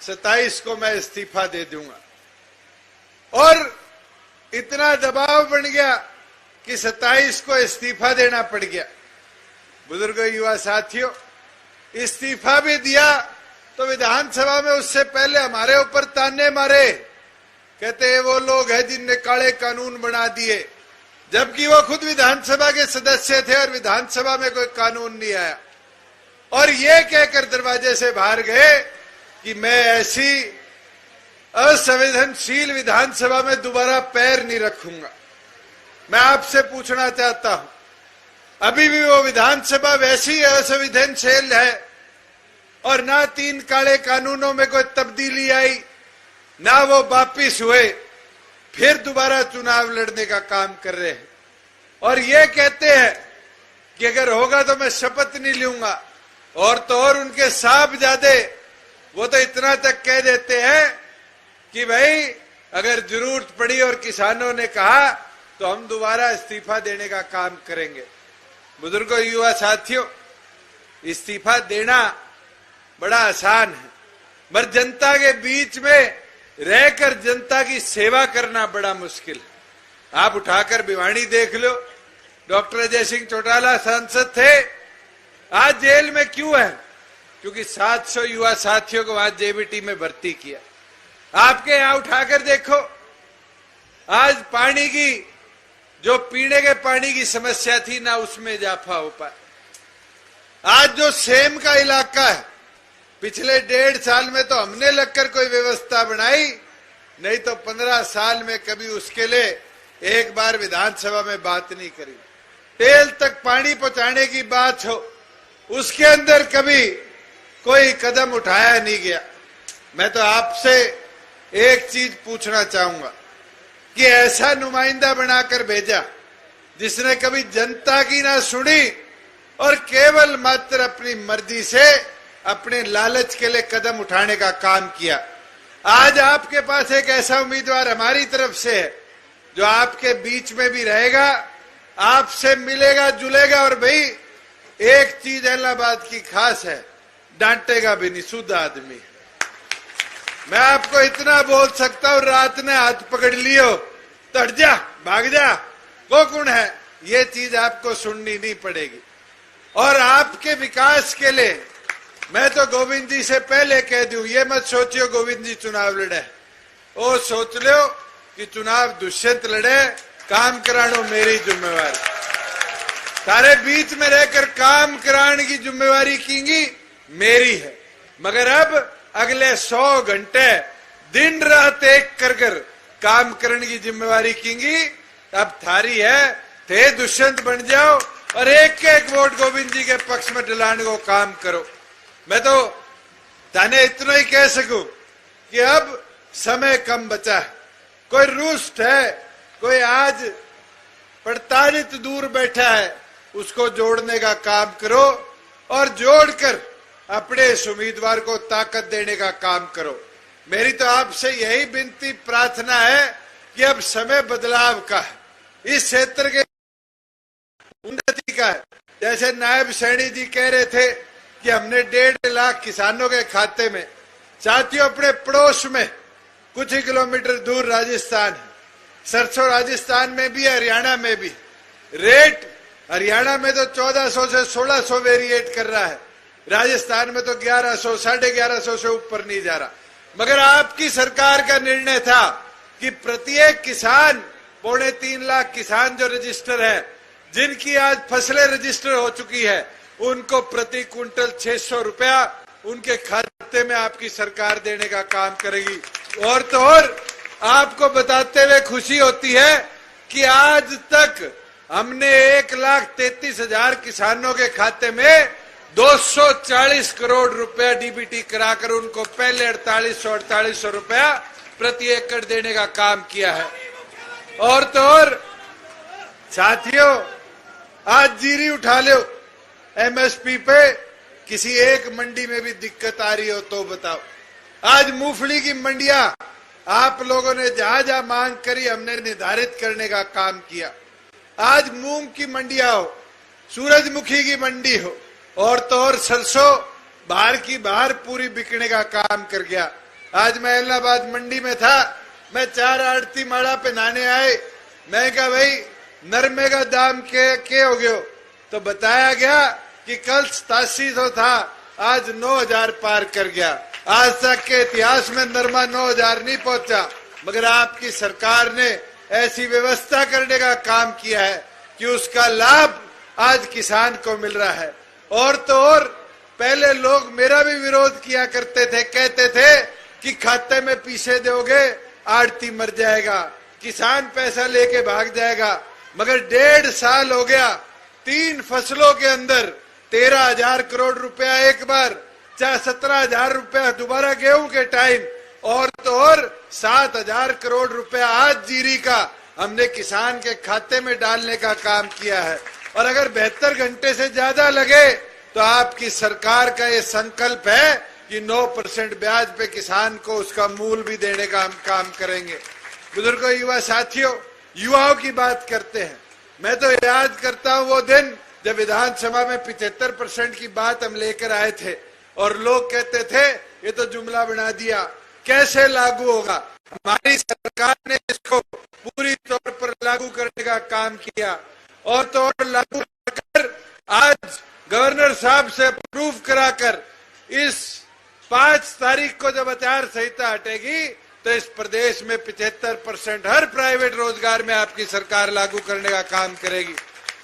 27 को मैं इस्तीफा दे दूंगा। और इतना दबाव बन गया कि 27 को इस्तीफा देना पड़ गया। बुजुर्गों, युवा साथियों, इस्तीफा भी दिया तो विधानसभा में उससे पहले हमारे ऊपर ताने मारे, कहते हैं वो लोग हैं जिनने काले कानून बना दिए, जबकि वो खुद विधानसभा के सदस्य थे और विधानसभा में कोई कानून नहीं आया। और ये कहकर दरवाजे से बाहर गए कि मैं ऐसी असंवेदनशील विधानसभा में दोबारा पैर नहीं रखूंगा। मैं आपसे पूछना चाहता हूं, अभी भी वो विधानसभा वैसी असंवेदनशील है और ना 3 काले कानूनों में कोई तब्दीली आई, ना वो वापिस हुए, फिर दोबारा चुनाव लड़ने का काम कर रहे हैं। और ये कहते हैं कि अगर होगा तो मैं शपथ नहीं लूंगा। और तो और उनके साहबजादे वो तो इतना तक कह देते हैं कि भाई अगर जरूरत पड़ी और किसानों ने कहा तो हम दोबारा इस्तीफा देने का काम करेंगे। बुजुर्गों, युवा साथियों, इस्तीफा देना बड़ा आसान है, मगर जनता के बीच में रहकर जनता की सेवा करना बड़ा मुश्किल है। आप उठाकर भिवानी देख लो, डॉक्टर अजय सिंह चौटाला सांसद थे, आज जेल में क्यों है? क्योंकि 700 युवा साथियों को आज जेबीटी में भर्ती किया। आपके यहां उठाकर देखो, आज पानी की जो पीने के पानी की समस्या थी ना उसमें इजाफा हो पाया। आज जो सेम का इलाका है, पिछले 1.5 साल में तो हमने लगकर कोई व्यवस्था बनाई, नहीं तो 15 साल में कभी उसके लिए एक बार विधानसभा में बात नहीं करी। टेल तक पानी पहुंचाने की बात हो, उसके अंदर कभी कोई कदम उठाया नहीं गया। मैं तो आपसे एक चीज पूछना चाहूंगा कि ऐसा नुमाइंदा बनाकर भेजा जिसने कभी जनता की ना सुनी और केवल मात्र अपनी मर्जी से अपने लालच के लिए कदम उठाने का काम किया। आज आपके पास एक ऐसा उम्मीदवार हमारी तरफ से है जो आपके बीच में भी रहेगा, आपसे मिलेगा जुलेगा। और भाई एक चीज इलाहाबाद की खास है, डांटेगा भी नहीं, शुद्ध आदमी। मैं आपको इतना बोल सकता हूं, रात ने हाथ पकड़ लियो तो हट जा, भाग जा, वो कौन है, ये चीज आपको सुननी नहीं पड़ेगी। और आपके विकास के लिए मैं तो गोविंद जी से पहले कह दूं, ये मत सोचियो गोविंद जी चुनाव लड़े, वो सोच लो कि चुनाव दुष्यंत लड़े, काम करानो मेरी जिम्मेवारी। सारे बीच में रहकर काम कराने की जिम्मेवारी कीगी मेरी है। मगर अब अगले 100 घंटे दिन रात एक कर काम करने की जिम्मेवारी कीगी अब थारी है। थे दुष्यंत बन जाओ और एक एक वोट गोविंद जी के पक्ष में दिलाने को काम करो। मैं तो ताने इतना ही कह सकूं कि अब समय कम बचा है। कोई रुष्ट है, कोई आज प्रताड़ित दूर बैठा है, उसको जोड़ने का काम करो और जोड़कर अपने इस उम्मीदवार को ताकत देने का काम करो। मेरी तो आपसे यही विनती प्रार्थना है कि अब समय बदलाव का है, इस क्षेत्र के उन्नति का है। जैसे नायब सैनी जी कह रहे थे कि हमने 1.5 लाख किसानों के खाते में, साथियों अपने पड़ोस में कुछ ही किलोमीटर दूर राजस्थान है, सरसों राजस्थान में भी, हरियाणा में भी। रेट हरियाणा में तो 1400 से 1600 वेरिएट कर रहा है, राजस्थान में तो 1100, 1150 से ऊपर नहीं जा रहा। मगर आपकी सरकार का निर्णय था कि प्रत्येक किसान, 3.25 लाख किसान जो रजिस्टर है, जिनकी आज फसलें रजिस्टर हो चुकी है, उनको प्रति क्विंटल 600 रुपया उनके खाते में आपकी सरकार देने का काम करेगी। और तो और आपको बताते हुए खुशी होती है कि आज तक हमने 1,33,000 किसानों के खाते में 240 करोड़ रुपया डीबीटी कराकर उनको पहले 4800 रुपया प्रति एकड़ देने का काम किया है। और तो और साथियों, आज जीरी उठा लो, एमएसपी पे किसी एक मंडी में भी दिक्कत आ रही हो तो बताओ। आज मूंगफली की मंडियां आप लोगों ने जहां जहां मांग करी, हमने निर्धारित करने का काम किया। आज मूंग की मंडियां हो, सूरजमुखी की मंडी हो, और तो और सरसों बाहर की बाहर पूरी बिकने का काम कर गया। आज मैं इलाहाबाद मंडी में था, मैं 4 आड़ती माड़ा पे नहाने आए, मैं कहा भाई नरमे का दाम के हो गयो, तो बताया गया कि कल 8700 था, आज 9000 पार कर गया। आज तक के इतिहास में नरमा 9000 नहीं पहुंचा, मगर आपकी सरकार ने ऐसी व्यवस्था करने का काम किया है कि उसका लाभ आज किसान को मिल रहा है। और तो और पहले लोग मेरा भी विरोध किया करते थे, कहते थे कि खाते में पैसे दोगे आड़ती मर जाएगा, किसान पैसा लेके भाग जाएगा, मगर 1.5 साल हो गया, 3 फसलों के अंदर 13,000 करोड़ रुपया एक बार, चाहे 17,000 रुपया दोबारा गेहूं के टाइम, और तो और 7,000 करोड़ रुपया आज जीरी का हमने किसान के खाते में डालने का काम किया है। और अगर 72 घंटे से ज्यादा लगे तो आपकी सरकार का ये संकल्प है कि 9% ब्याज पे किसान को उसका मूल भी देने का हम काम करेंगे। बुजुर्गों, युवा साथियों, युवाओं की बात करते हैं। मैं तो याद करता हूं वो दिन जब विधानसभा में 75% की बात हम लेकर आए थे और लोग कहते थे ये तो जुमला बना दिया, कैसे लागू होगा। हमारी सरकार ने इसको पूरी तौर पर लागू करने का काम किया, और तो और लागू कर आज गवर्नर साहब से अप्रूव कराकर इस 5 तारीख को जब आचार संहिता हटेगी तो इस प्रदेश में 75% हर प्राइवेट रोजगार में आपकी सरकार लागू करने का काम करेगी।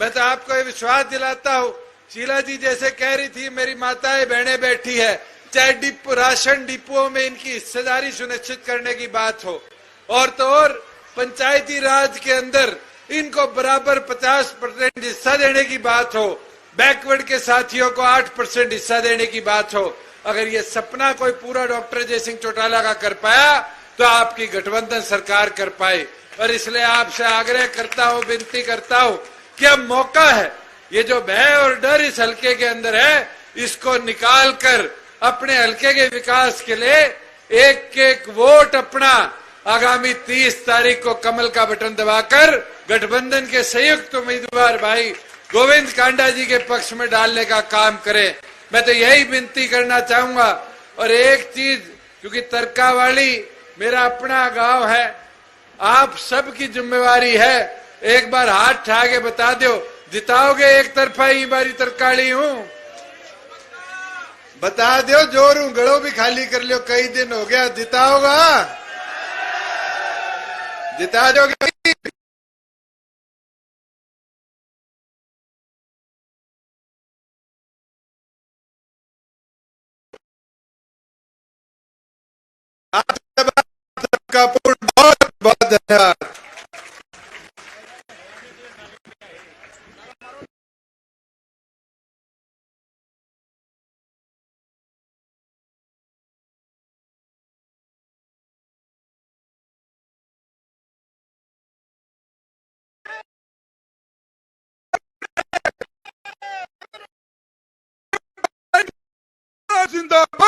मैं तो आपको ये विश्वास दिलाता हूँ, शीला जी जैसे कह रही थी, मेरी माताएं बहनें बैठी है, चाहे राशन डिपुओं में इनकी हिस्सेदारी सुनिश्चित करने की बात हो, और तो और पंचायती राज के अंदर इनको बराबर 50% हिस्सा देने की बात हो, बैकवर्ड के साथियों को 8% हिस्सा देने की बात हो, अगर ये सपना कोई पूरा डॉक्टर अजय सिंह चौटाला का कर पाया तो आपकी गठबंधन सरकार कर पाए। और इसलिए आपसे आग्रह करता हूं, विनती करता हूं कि अब मौका है, ये जो भय और डर इस हल्के के अंदर है इसको निकाल कर अपने हल्के के विकास के लिए एक एक वोट अपना आगामी 30 तारीख को कमल का बटन दबाकर गठबंधन के संयुक्त उम्मीदवार भाई गोविंद कांडा जी के पक्ष में डालने का काम करें। मैं तो यही विनती करना चाहूंगा। और एक चीज, क्योंकि तरकावाली मेरा अपना गांव है, आप सबकी जिम्मेवारी है, एक बार हाथ उठा के बता दो, जिताओगे एक तरफा ही बारी तरकाली हूं, बता दो, जोर हूं, गड़ो भी खाली कर लियो, कई दिन हो गया, जिताओगा, जिता दोगे। आप सबका बहुत बहुत धन्यवाद। जिंदाबाद।